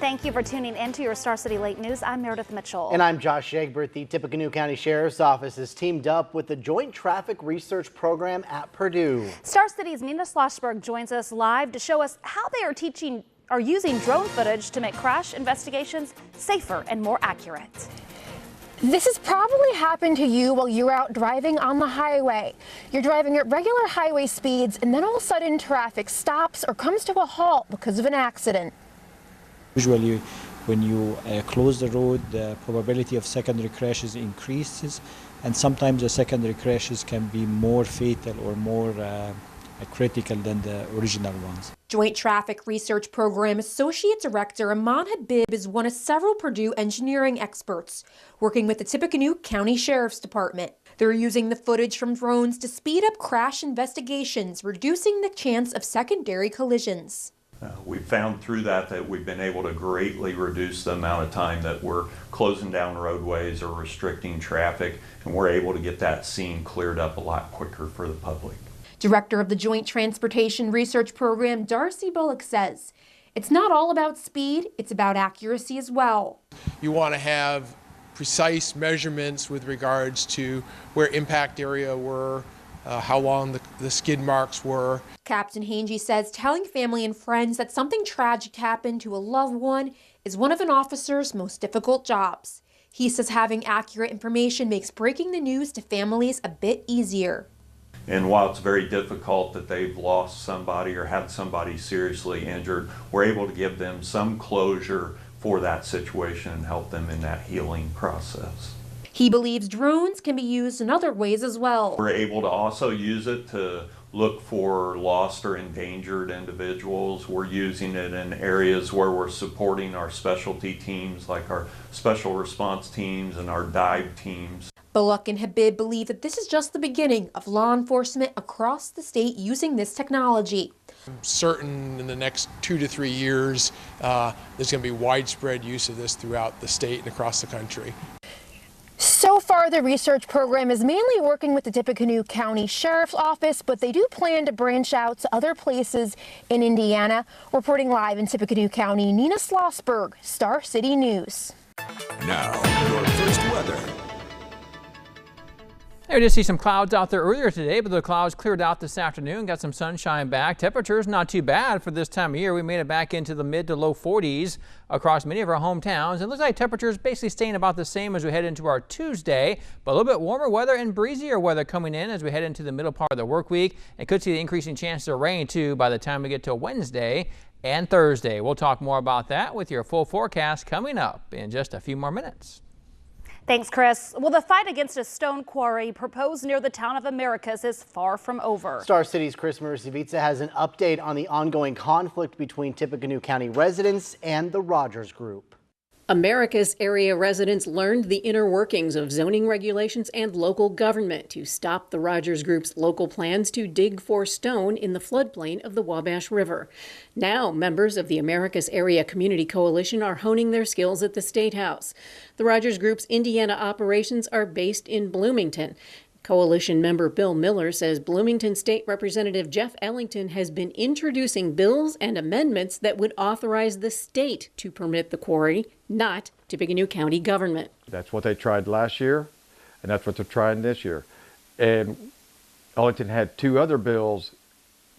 thank you for tuning in to your Star City Late News. I'm Meredith Mitchell. And I'm Josh Egbert. The Tippecanoe County Sheriff's Office has teamed up with the Joint Traffic Research Program at Purdue. Star City's Nina Schlossberg joins us live to show us how they are using drone footage to make crash investigations safer and more accurate. This has probably happened to you while you're out driving on the highway. You're driving at regular highway speeds and then all of a sudden traffic stops or comes to a halt because of an accident. Usually when you close the road, the probability of secondary crashes increases, and sometimes the secondary crashes can be more fatal or more critical than the original ones. Joint Traffic Research Program Associate Director Aman Habib is one of several Purdue engineering experts working with the Tippecanoe County Sheriff's Department. They're using the footage from drones to speed up crash investigations, reducing the chance of secondary collisions. We've found through that we've been able to greatly reduce the amount of time that we're closing down roadways or restricting traffic, and we're able to get that scene cleared up a lot quicker for the public. Director of the Joint Transportation Research Program, Darcy Bullock, says it's not all about speed, it's about accuracy as well. You want to have precise measurements with regards to where impact area were, how long the skid marks were. Captain Hangy says telling family and friends that something tragic happened to a loved one is one of an officer's most difficult jobs. He says having accurate information makes breaking the news to families a bit easier. And while it's very difficult that they've lost somebody or had somebody seriously injured, we're able to give them some closure for that situation and help them in that healing process. He believes drones can be used in other ways as well. We're able to also use it to look for lost or endangered individuals. We're using it in areas where we're supporting our specialty teams like our special response teams and our dive teams. Bullock and Habib believe that this is just the beginning of law enforcement across the state using this technology. I'm certain in the next 2 to 3 years, there's going to be widespread use of this throughout the state and across the country. So far, the research program is mainly working with the Tippecanoe County Sheriff's Office, but they do plan to branch out to other places in Indiana. Reporting live in Tippecanoe County, Nina Schlossberg, Star City News. Now, your first weather. I did see some clouds out there earlier today, but the clouds cleared out this afternoon, got some sunshine back. Temperatures not too bad for this time of year. We made it back into the mid to low 40s across many of our hometowns. It looks like temperatures basically staying about the same as we head into our Tuesday, but a little bit warmer weather and breezier weather coming in as we head into the middle part of the work week, and could see the increasing chances of rain too by the time we get to Wednesday and Thursday. We'll talk more about that with your full forecast coming up in just a few more minutes. Thanks, Chris. Well, the fight against a stone quarry proposed near the town of Americus is far from over. Star City's Chris Mercivica has an update on the ongoing conflict between Tippecanoe County residents and the Rogers Group. Americus area residents learned the inner workings of zoning regulations and local government to stop the Rogers Group's local plans to dig for stone in the floodplain of the Wabash River. Now, members of the Americus Area Community Coalition are honing their skills at the State House. The Rogers Group's Indiana operations are based in Bloomington. Coalition member Bill Miller says Bloomington State Representative Jeff Ellington has been introducing bills and amendments that would authorize the state to permit the quarry, not Tippecanoe County government. That's what they tried last year, and that's what they're trying this year. And Ellington had 2 other bills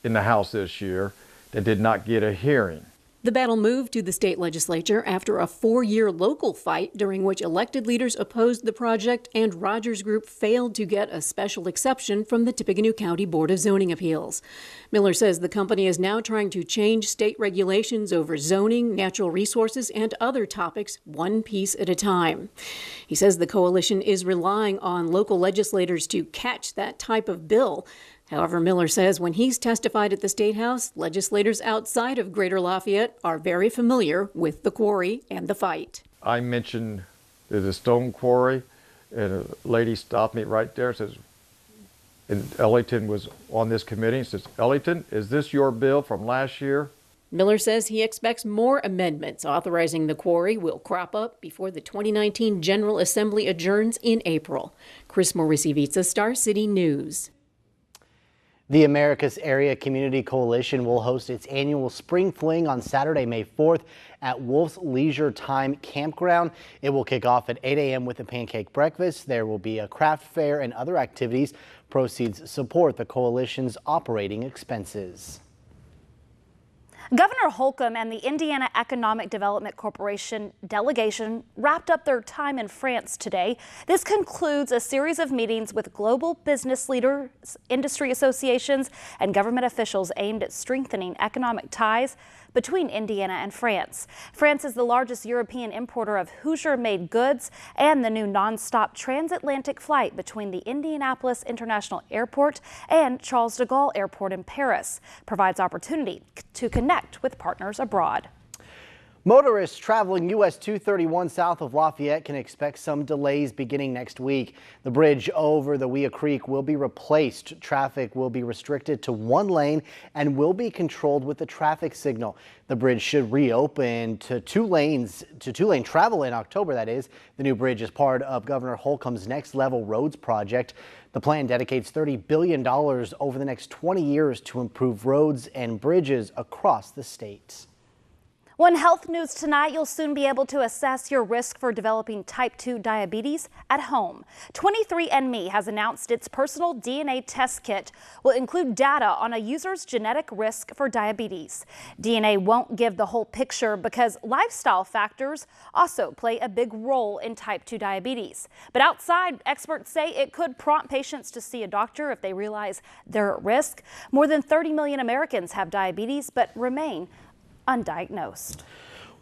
in the House this year that did not get a hearing. The battle moved to the state legislature after a 4-year local fight during which elected leaders opposed the project and Rogers Group failed to get a special exception from the Tippecanoe County Board of Zoning Appeals. Miller says the company is now trying to change state regulations over zoning, natural resources, and other topics one piece at a time. He says the coalition is relying on local legislators to catch that type of bill. However, Miller says when he's testified at the State House, legislators outside of Greater Lafayette are very familiar with the quarry and the fight. I mentioned there's a stone quarry, and a lady stopped me right there and says, and Ellington was on this committee, and says, Ellington, is this your bill from last year? Miller says he expects more amendments authorizing the quarry will crop up before the 2019 General Assembly adjourns in April. Chris Mercivica, Star City News. The America's Area Community Coalition will host its annual Spring Fling on Saturday, May 4th at Wolf's Leisure Time Campground. It will kick off at 8 a.m. with a pancake breakfast. There will be a craft fair and other activities. Proceeds support the coalition's operating expenses. Governor Holcomb and the Indiana Economic Development Corporation delegation wrapped up their time in France today. This concludes a series of meetings with global business leaders, industry associations, and government officials aimed at strengthening economic ties between Indiana and France. France is the largest European importer of Hoosier-made goods, and the new nonstop transatlantic flight between the Indianapolis International Airport and Charles de Gaulle Airport in Paris provides opportunity to connect with partners abroad. Motorists traveling US 231 south of Lafayette can expect some delays beginning next week. The bridge over the Weah Creek will be replaced. Traffic will be restricted to one lane and will be controlled with a traffic signal. The bridge should reopen to two-lane travel in October, that is. The new bridge is part of Governor Holcomb's Next Level Roads project. The plan dedicates $30 billion over the next 20 years to improve roads and bridges across the state. One health news tonight, you'll soon be able to assess your risk for developing type 2 diabetes at home. 23andMe has announced its personal DNA test kit will include data on a user's genetic risk for diabetes. DNA won't give the whole picture because lifestyle factors also play a big role in type 2 diabetes. But outside, experts say it could prompt patients to see a doctor if they realize they're at risk. More than 30 million Americans have diabetes but remain undiagnosed.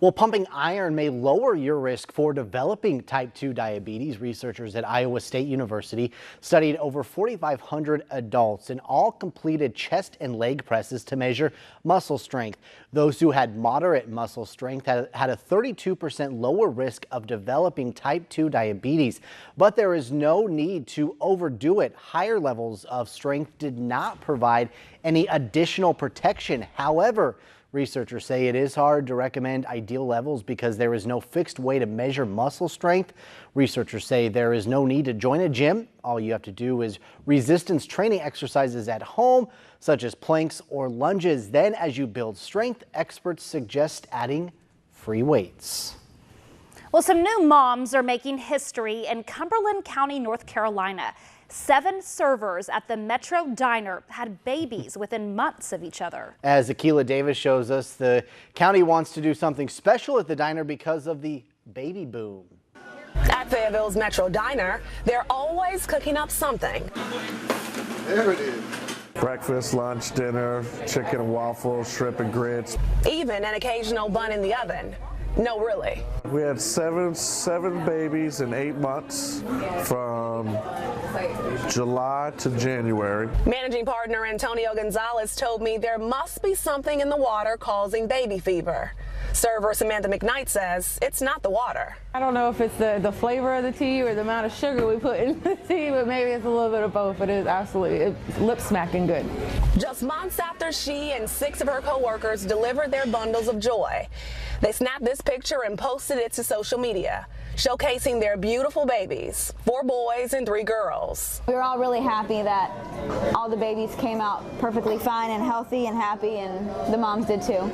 Well, pumping iron may lower your risk for developing type 2 diabetes. Researchers at Iowa State University studied over 4,500 adults and all completed chest and leg presses to measure muscle strength. Those who had moderate muscle strength had a 32% lower risk of developing type 2 diabetes. But there is no need to overdo it. Higher levels of strength did not provide any additional protection. However, researchers say it is hard to recommend ideal levels because there is no fixed way to measure muscle strength. Researchers say there is no need to join a gym. All you have to do is resistance training exercises at home, such as planks or lunges. Then, as you build strength, experts suggest adding free weights. Well, some new moms are making history in Cumberland County, North Carolina. 7 servers at the Metro Diner had babies within months of each other. As Akila Davis shows us, the county wants to do something special at the diner because of the baby boom. At Fayetteville's Metro Diner, they're always cooking up something. There it is. Breakfast, lunch, dinner, chicken and waffles, shrimp and grits. Even an occasional bun in the oven. No, really. We had seven babies in 8 months from July to January. Managing partner Antonio Gonzalez told me there must be something in the water causing baby fever. Server Samantha McKnight says it's not the water. I don't know if it's the flavor of the tea or the amount of sugar we put in the tea, but maybe it's a little bit of both. But it is absolutely lip smacking good. Just months after she and 6 of her co-workers delivered their bundles of joy, they snapped this picture and posted it to social media, showcasing their beautiful babies, 4 boys and 3 girls. We were all really happy that all the babies came out perfectly fine and healthy and happy, and the moms did too.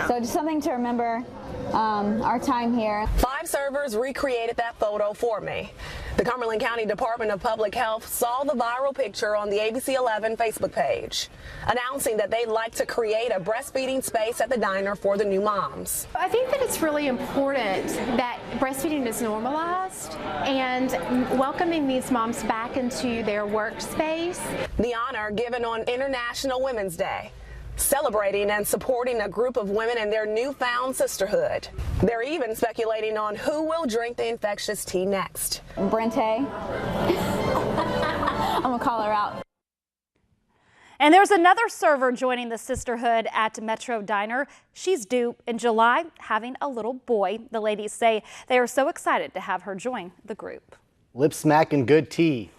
So just something to remember our time here. 5 servers recreated that photo for me. The Cumberland County Department of Public Health saw the viral picture on the ABC 11 Facebook page, announcing that they'd like to create a breastfeeding space at the diner for the new moms. I think that it's really important that breastfeeding is normalized and welcoming these moms back into their workspace. The honor given on International Women's Day, celebrating and supporting a group of women in their newfound sisterhood. They're even speculating on who will drink the infectious tea next. Brente. I'm gonna call her out. And there's another server joining the sisterhood at Metro Diner. She's due in July, having a little boy. The ladies say they are so excited to have her join the group. Lip smack and good tea.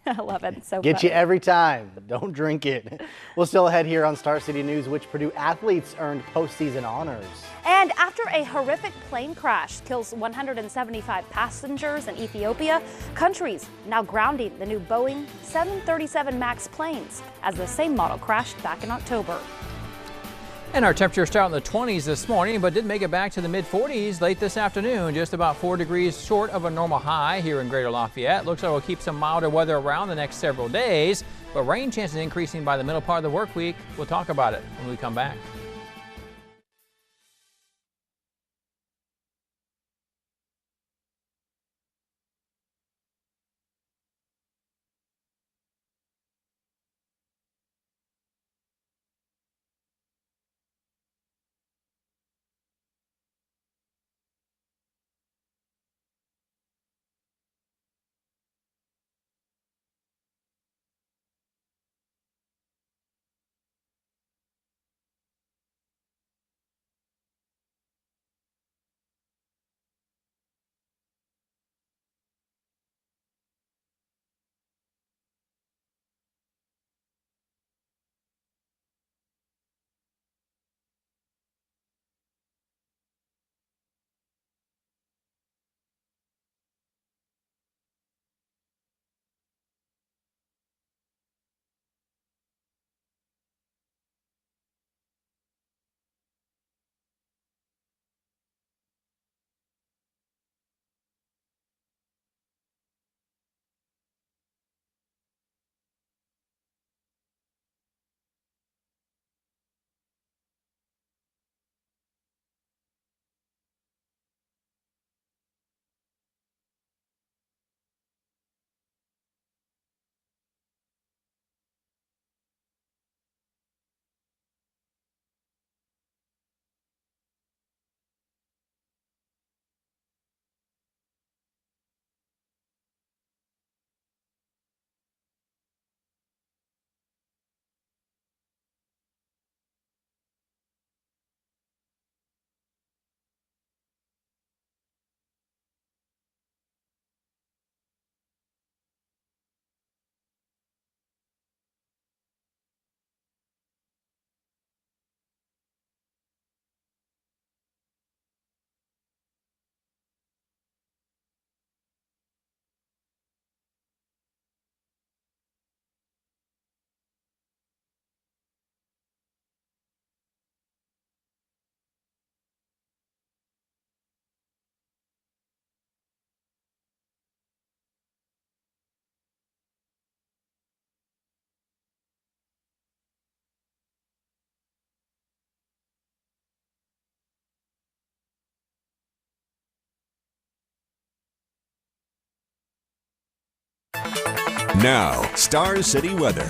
I love it. So Get funny. you every time. Don't drink it. We'll still ahead here on Star City News, which Purdue athletes earned postseason honors. And after a horrific plane crash kills 175 passengers in Ethiopia, countries now grounding the new Boeing 737 MAX planes as the same model crashed back in October. And our temperature started in the 20s this morning, but did make it back to the mid-40s late this afternoon, just about 4 degrees short of a normal high here in Greater Lafayette. Looks like we'll keep some milder weather around the next several days, but rain chances increasing by the middle part of the work week. We'll talk about it when we come back. Now, Star City weather.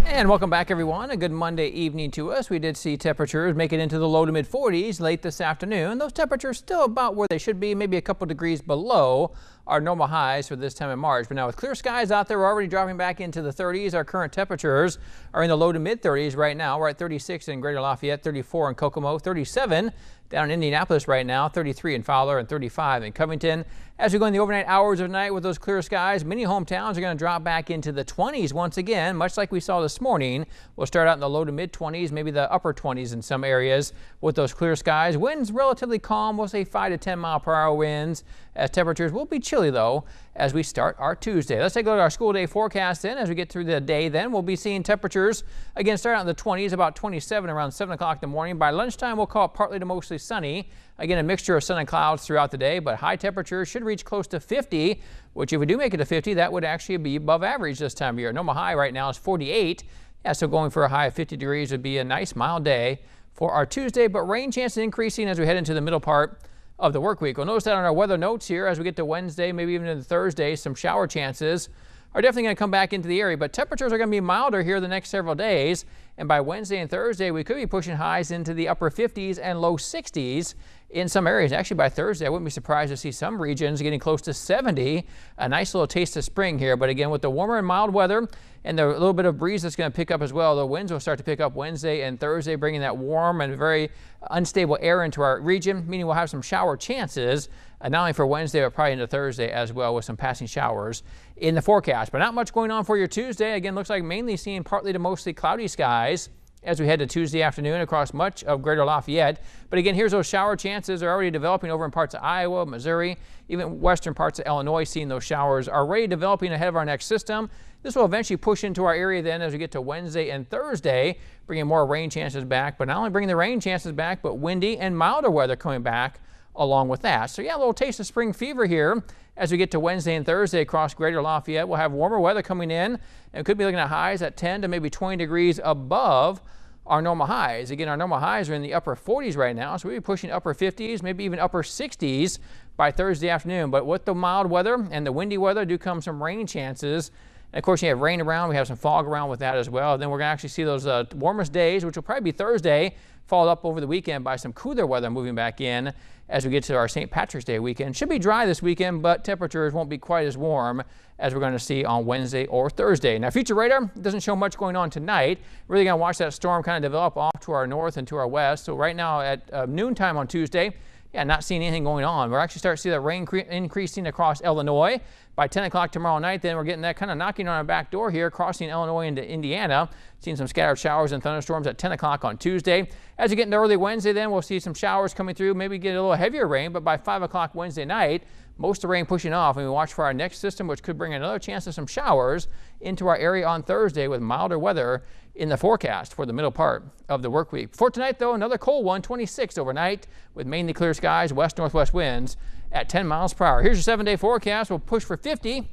And welcome back, everyone. A good Monday evening to us. We did see temperatures make it into the low to mid 40s late this afternoon. Those temperatures still about where they should be, maybe a couple degrees below our normal highs for this time in March. But now with clear skies out there, we're already dropping back into the 30s. Our current temperatures are in the low to mid 30s right now. We're at 36 in Greater Lafayette, 34 in Kokomo, 37 down in Indianapolis right now, 33 in Fowler, and 35 in Covington. As we go in the overnight hours of the night with those clear skies, many hometowns are going to drop back into the 20s once again, much like we saw this morning. We'll start out in the low to mid 20s, maybe the upper 20s in some areas with those clear skies. Winds relatively calm. We'll say 5 to 10 mile per hour winds, as temperatures will be chilly though as we start our Tuesday. Let's take a look at our school day forecast then. As we get through the day then, we'll be seeing temperatures again start out in the 20s, about 27 around 7 o'clock in the morning. By lunchtime, we'll call it partly to mostly sunny. Again, a mixture of sun and clouds throughout the day, but high temperatures should reach close to 50, which if we do make it to 50, that would actually be above average this time of year. Normal high right now is 48. Yeah, so going for a high of 50 degrees would be a nice mild day for our Tuesday, but rain chances increasing as we head into the middle part of the work week. We'll notice that on our weather notes here as we get to Wednesday, maybe even into Thursday, some shower chances are definitely going to come back into the area, but temperatures are going to be milder here the next several days. And by Wednesday and Thursday, we could be pushing highs into the upper 50s and low 60s in some areas. Actually, by Thursday, I wouldn't be surprised to see some regions getting close to 70. A nice little taste of spring here. But again, with the warmer and mild weather and the little bit of breeze that's going to pick up as well, the winds will start to pick up Wednesday and Thursday, bringing that warm and very unstable air into our region, meaning we'll have some shower chances not only for Wednesday, but probably into Thursday as well, with some passing showers in the forecast. But not much going on for your Tuesday. Again, looks like mainly seeing partly to mostly cloudy skies as we head to Tuesday afternoon across much of greater Lafayette. But again, here's those shower chances are already developing over in parts of Iowa, Missouri, even western parts of Illinois, seeing those showers are already developing ahead of our next system. This will eventually push into our area then as we get to Wednesday and Thursday, bringing more rain chances back. But not only bringing the rain chances back, but windy and milder weather coming back along with that. So yeah, a little taste of spring fever here as we get to Wednesday and Thursday across greater Lafayette. We'll have warmer weather coming in and could be looking at highs at 10 to maybe 20 degrees above our normal highs. Again, our normal highs are in the upper 40s right now, so we'll be pushing upper 50s, maybe even upper 60s by Thursday afternoon. But with the mild weather and the windy weather do come some rain chances. And of course, you have rain around. We have some fog around with that as well. Then we're going to actually see those warmest days, which will probably be Thursday, followed up over the weekend by some cooler weather moving back in as we get to our St. Patrick's Day weekend. Should be dry this weekend, but temperatures won't be quite as warm as we're going to see on Wednesday or Thursday. Now, future radar doesn't show much going on tonight. Really going to watch that storm kind of develop off to our north and to our west. So right now at noontime on Tuesday, yeah, not seeing anything going on. We're actually starting to see that rain increasing across Illinois. By 10 o'clock tomorrow night, then we're getting that kind of knocking on our back door here, crossing Illinois into Indiana. Seeing some scattered showers and thunderstorms at 10 o'clock on Tuesday. As we get into early Wednesday, then we'll see some showers coming through, maybe get a little heavier rain, but by 5 o'clock Wednesday night, most of the rain pushing off, and we watch for our next system, which could bring another chance of some showers into our area on Thursday with milder weather in the forecast for the middle part of the work week. For tonight, though, another cold one, 26 overnight with mainly clear skies, west-northwest winds at 10 miles per hour. Here's your 7-day forecast. We'll push for 50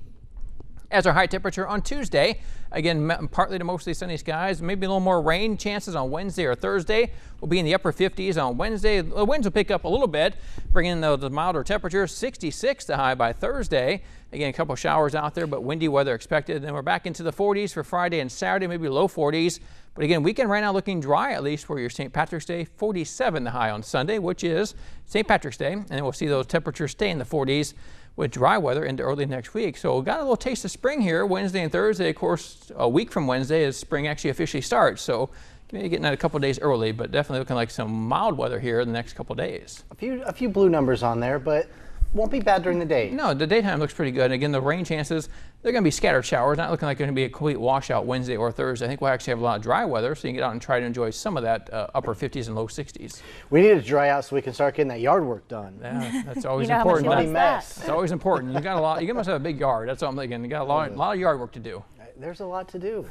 as our high temperature on Tuesday. Again, partly to mostly sunny skies, maybe a little more rain chances on Wednesday or Thursday. We'll be in the upper 50s on Wednesday. The winds will pick up a little bit, bringing in the milder temperatures. 66 the high by Thursday. Again, a couple showers out there, but windy weather expected. Then we're back into the 40s for Friday and Saturday, maybe low 40s. But again, weekend right now looking dry, at least for your St. Patrick's Day. 47 the high on Sunday, which is St. Patrick's Day. And then we'll see those temperatures stay in the 40s with dry weather into early next week. So we got a little taste of spring here Wednesday and Thursday. Of course, a week from Wednesday is spring actually officially starts. So maybe getting that a couple days early, but definitely looking like some mild weather here in the next couple days. A few blue numbers on there, but won't be bad during the day. No, the daytime looks pretty good. Again, the rain chances, they're going to be scattered showers, not looking like they're going to be a complete washout Wednesday or Thursday. I think we'll actually have a lot of dry weather, so you can get out and try to enjoy some of that upper 50s and low 60s. We need to dry out so we can start getting that yard work done. Yeah, that's always You know important. how much he loves that. It's always important. You got a lot. You must have a big yard. That's what I'm thinking. You got a lot of yard work to do. There's a lot to do.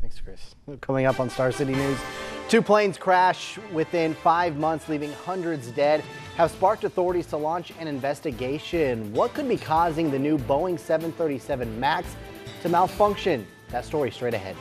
Thanks, Chris. Coming up on Star City News, 2 planes crash within 5 months, leaving hundreds dead, have sparked authorities to launch an investigation. What could be causing the new Boeing 737 MAX to malfunction? That story straight ahead.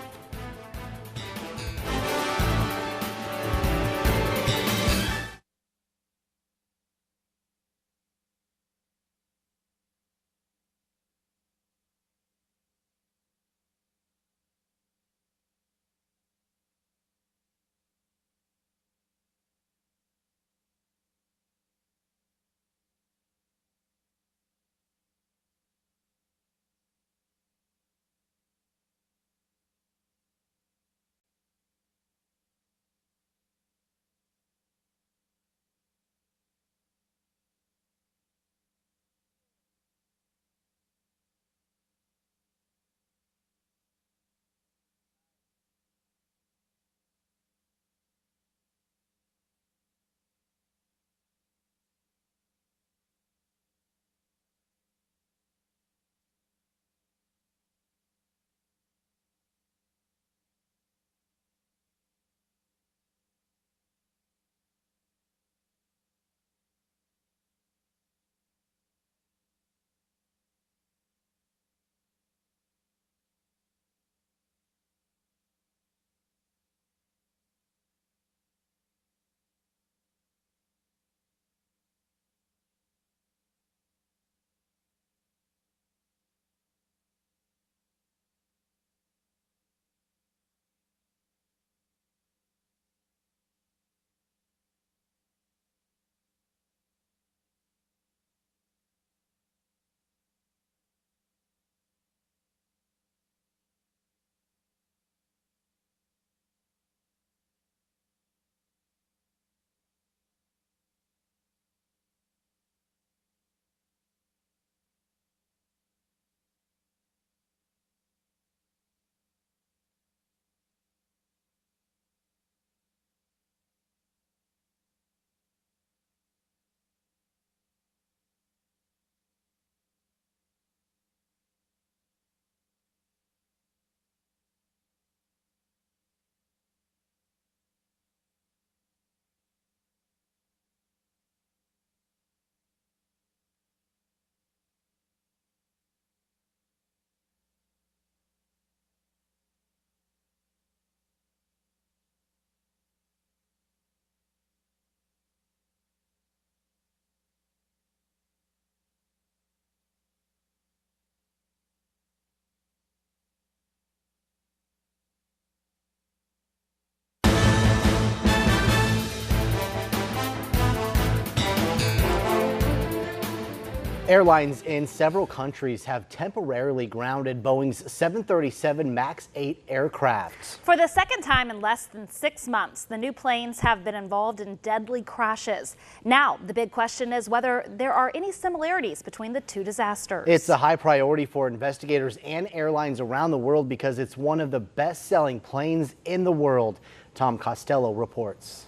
Airlines in several countries have temporarily grounded Boeing's 737 MAX 8 aircraft. For the second time in less than 6 months, the new planes have been involved in deadly crashes. Now, the big question is whether there are any similarities between the two disasters. It's a high priority for investigators and airlines around the world because it's one of the best-selling planes in the world. Tom Costello reports.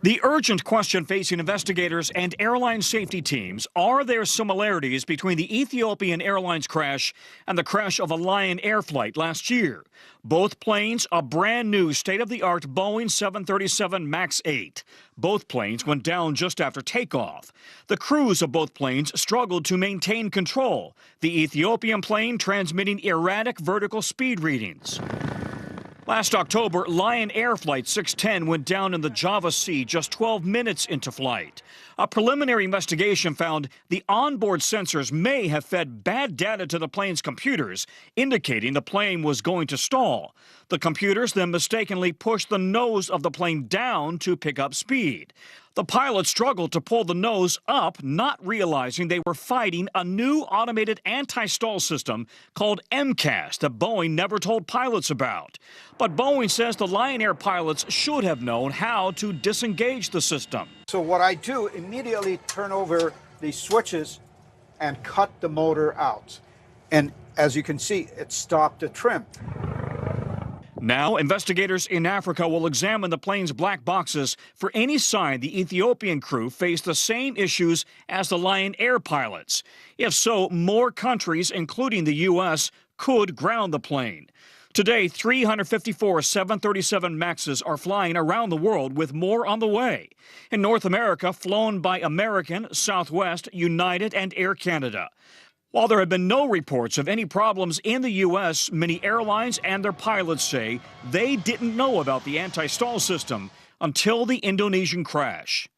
The urgent question facing investigators and airline safety teams: are there similarities between the Ethiopian Airlines crash and the crash of a Lion Air flight last year? Both planes a brand new state-of-the-art Boeing 737 MAX 8. Both planes went down just after takeoff. The crews of both planes struggled to maintain control, the Ethiopian plane transmitting erratic vertical speed readings. Last October, Lion Air Flight 610 went down in the Java Sea just 12 minutes into flight. A preliminary investigation found the onboard sensors may have fed bad data to the plane's computers, indicating the plane was going to stall. The computers then mistakenly pushed the nose of the plane down to pick up speed. The pilot struggled to pull the nose up, not realizing they were fighting a new automated anti-stall system called MCAS that Boeing never told pilots about. But Boeing says the Lion Air pilots should have known how to disengage the system. So what I do, immediately turn over the switches and cut the motor out. And as you can see, it stopped the trim. Now, investigators in Africa will examine the plane's black boxes for any sign the Ethiopian crew faced the same issues as the Lion Air pilots. If so, more countries, including the U.S., could ground the plane. Today, 354 737 MAXs are flying around the world, with more on the way. In North America, flown by American, Southwest, United, and Air Canada. While there have been no reports of any problems in the U.S., many airlines and their pilots say they didn't know about the anti-stall system until the Indonesian crash.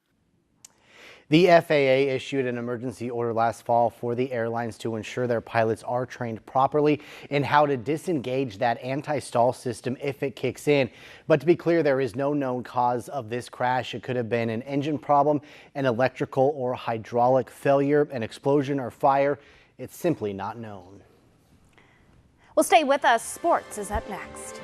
The FAA issued an emergency order last fall for the airlines to ensure their pilots are trained properly in how to disengage that anti-stall system if it kicks in. But to be clear, there is no known cause of this crash. It could have been an engine problem, an electrical or hydraulic failure, an explosion or fire. It's simply not known. Well, stay with us. Sports is up next.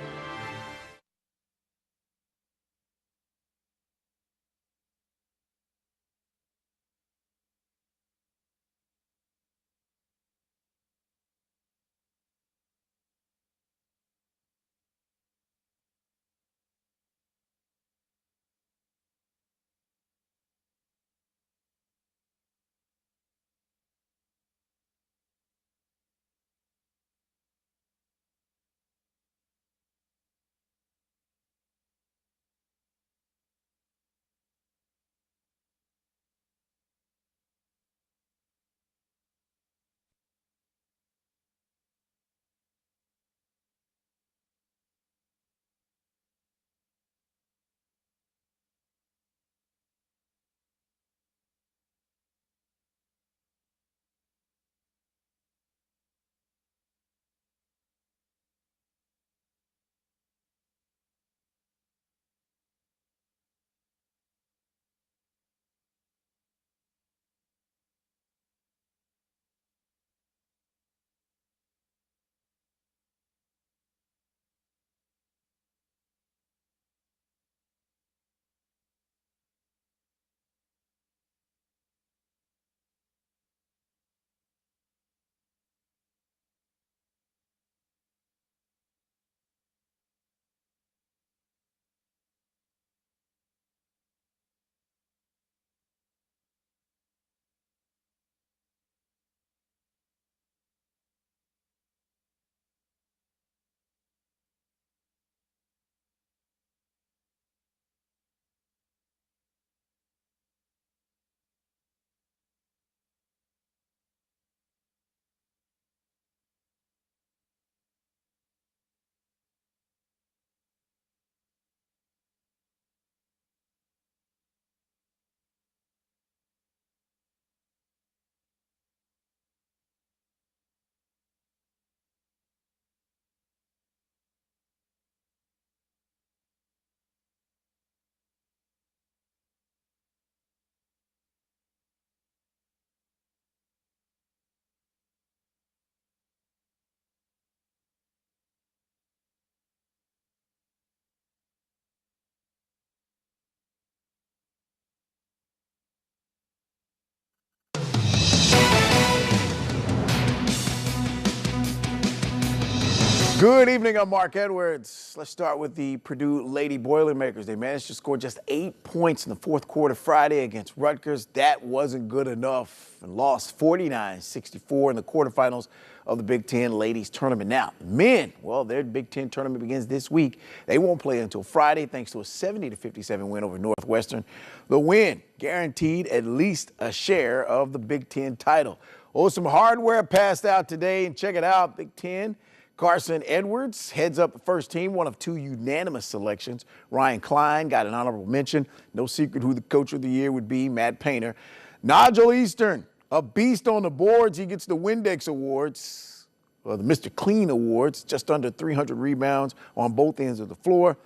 Good evening, I'm Mark Edwards. Let's start with the Purdue Lady Boilermakers. They managed to score just 8 points in the fourth quarter Friday against Rutgers. That wasn't good enough and lost 49-64 in the quarterfinals of the Big Ten Ladies Tournament. Now, the men, well, their Big Ten tournament begins this week. They won't play until Friday thanks to a 70-57 win over Northwestern. The win guaranteed at least a share of the Big Ten title. Oh, some hardware passed out today, and check it out, Big Ten. Carson Edwards heads up the first team, one of 2 unanimous selections. Ryan Klein got an honorable mention. No secret who the coach of the year would be, Matt Painter. Nigel Eastern, a beast on the boards. He gets the Windex Awards, or the Mr. Clean Awards, just under 300 rebounds on both ends of the floor.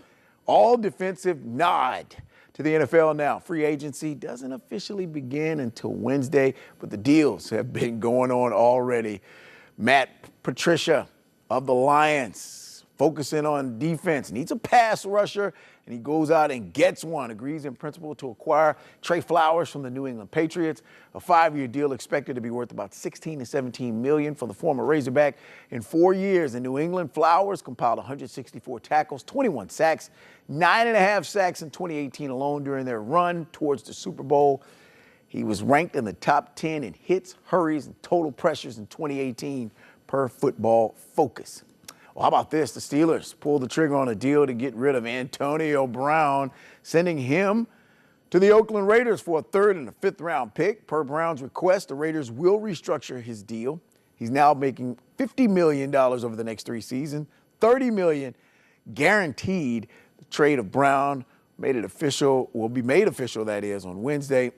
All defensive nod to the NFL now. Free agency doesn't officially begin until Wednesday, but the deals have been going on already. Matt Patricia of the Lions, focusing on defense, needs a pass rusher, and he goes out and gets one. Agrees in principle to acquire Trey Flowers from the New England Patriots. A 5-year deal expected to be worth about $16 to $17 million for the former Razorback. In 4 years in New England, Flowers compiled 164 tackles, 21 sacks, 9.5 sacks in 2018 alone during their run towards the Super Bowl. He was ranked in the top 10 in hits, hurries, and total pressures in 2018 per Football Focus. Well, how about this? The Steelers pulled the trigger on a deal to get rid of Antonio Brown, sending him to the Oakland Raiders for a 3rd and a 5th round pick. Per Brown's request, the Raiders will restructure his deal. He's now making $50 million over the next 3 seasons, $30 million guaranteed. The trade of Brown will be made official, that is, on Wednesday.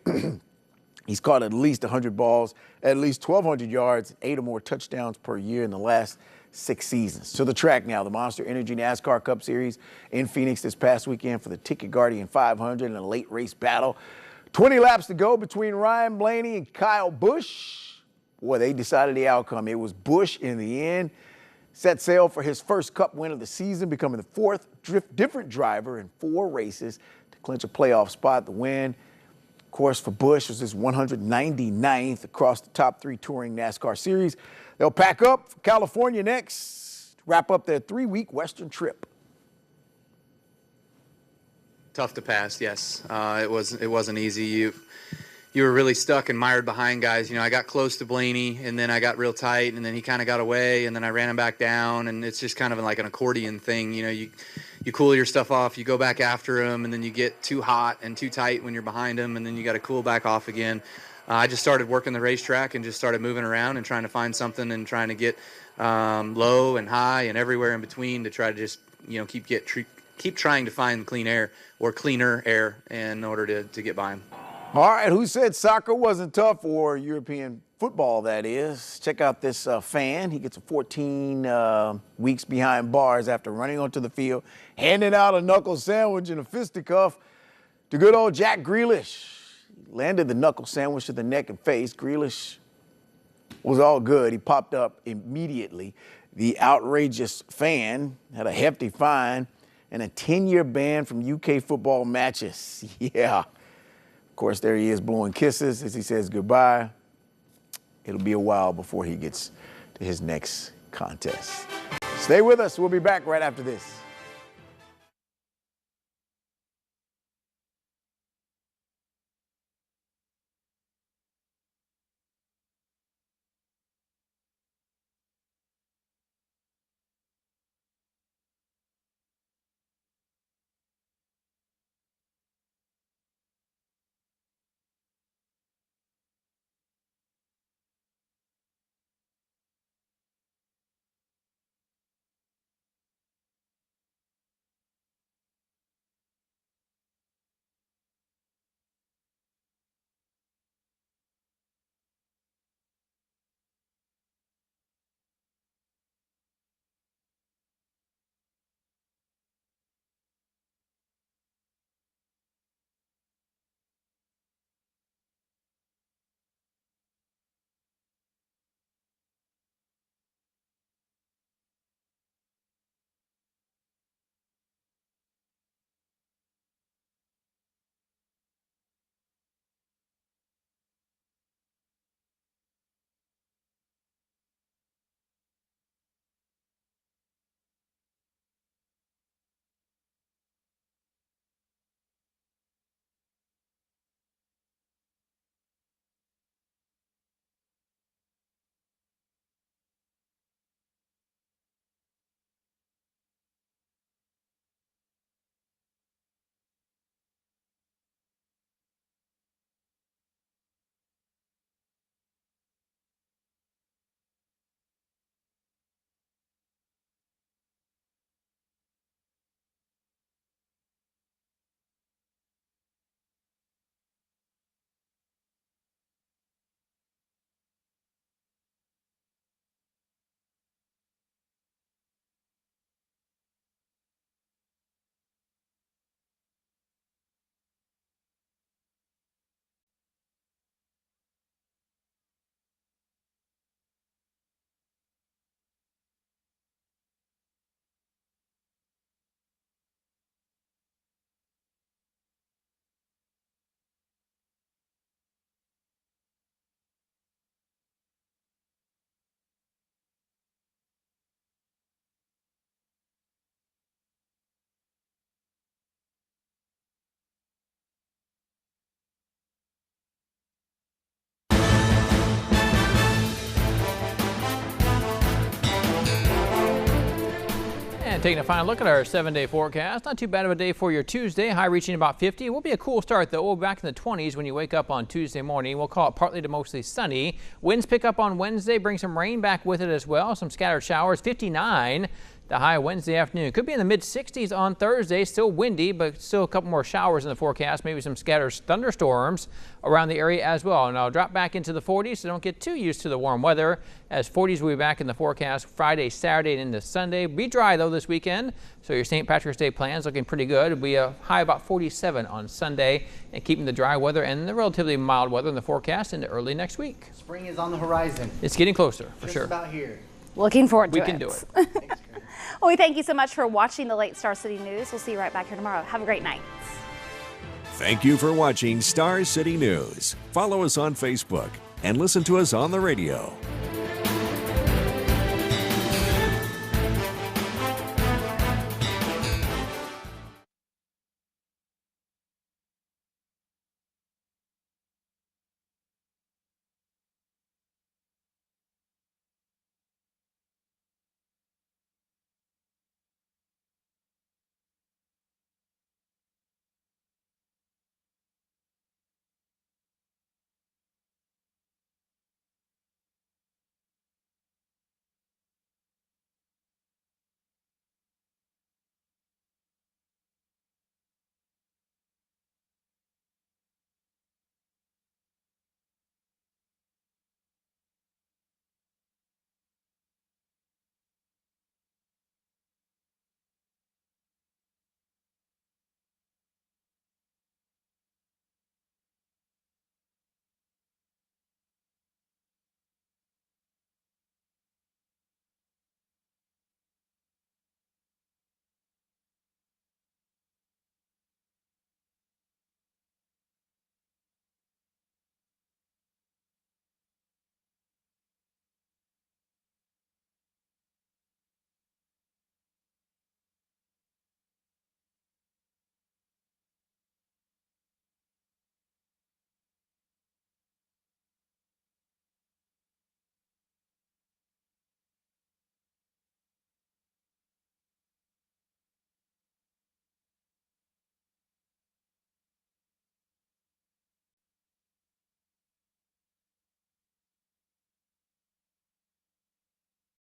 He's caught at least 100 balls, at least 1,200 yards, 8 or more touchdowns per year in the last 6 seasons. To the track now, the Monster Energy NASCAR Cup Series in Phoenix this past weekend for the Ticket Guardian 500 in a late race battle. 20 laps to go between Ryan Blaney and Kyle Busch. Boy, they decided the outcome. It was Busch in the end. Set sail for his first Cup win of the season, becoming the 4th different driver in 4 races to clinch a playoff spot. The win, of course, for Busch was his 199th across the top 3 touring NASCAR series. They'll pack up for California next to wrap up their 3-week Western trip. Tough to pass, yes. It wasn't easy. You were really stuck and mired behind guys. You know, I got close to Blaney, and then I got real tight, and then he kind of got away, and then I ran him back down, and it's just kind of like an accordion thing. You know, you cool your stuff off, you go back after him, and then you get too hot and too tight when you're behind him, and then you got to cool back off again. I just started working the racetrack and just started moving around and trying to find something and trying to get low and high and everywhere in between to try to just, you know, keep trying to find clean air or cleaner air in order to get by him. All right, who said soccer wasn't tough, or European football, that is? Check out this fan. He gets 14 weeks behind bars after running onto the field, handing out a knuckle sandwich and a fisticuff to good old Jack Grealish. He landed the knuckle sandwich to the neck and face. Grealish was all good. He popped up immediately. The outrageous fan had a hefty fine and a 10-year ban from UK football matches. Yeah. Of course, there he is blowing kisses as he says goodbye. It'll be a while before he gets to his next contest. Stay with us. We'll be back right after this. Taking a final look at our 7-day forecast. Not too bad of a day for your Tuesday. High reaching about 50. It will be a cool start, though. We'll be back in the 20s when you wake up on Tuesday morning. We'll call it partly to mostly sunny. Winds pick up on Wednesday, bring some rain back with it as well. Some scattered showers. 59. The high Wednesday afternoon. Could be in the mid-60s on Thursday. Still windy, but still a couple more showers in the forecast. Maybe some scattered thunderstorms around the area as well. And I'll drop back into the 40s, so don't get too used to the warm weather, as 40s will be back in the forecast Friday, Saturday, and into Sunday. Be dry, though, this weekend, so your St. Patrick's Day plans looking pretty good. It'll be a high about 47 on Sunday, and keeping the dry weather and the relatively mild weather in the forecast into early next week. Spring is on the horizon. It's getting closer, for Just sure. about here. Looking forward to it. We can do it. Well, we thank you so much for watching the late Star City News. We'll see you right back here tomorrow. Have a great night. Thank you for watching Star City News. Follow us on Facebook and listen to us on the radio.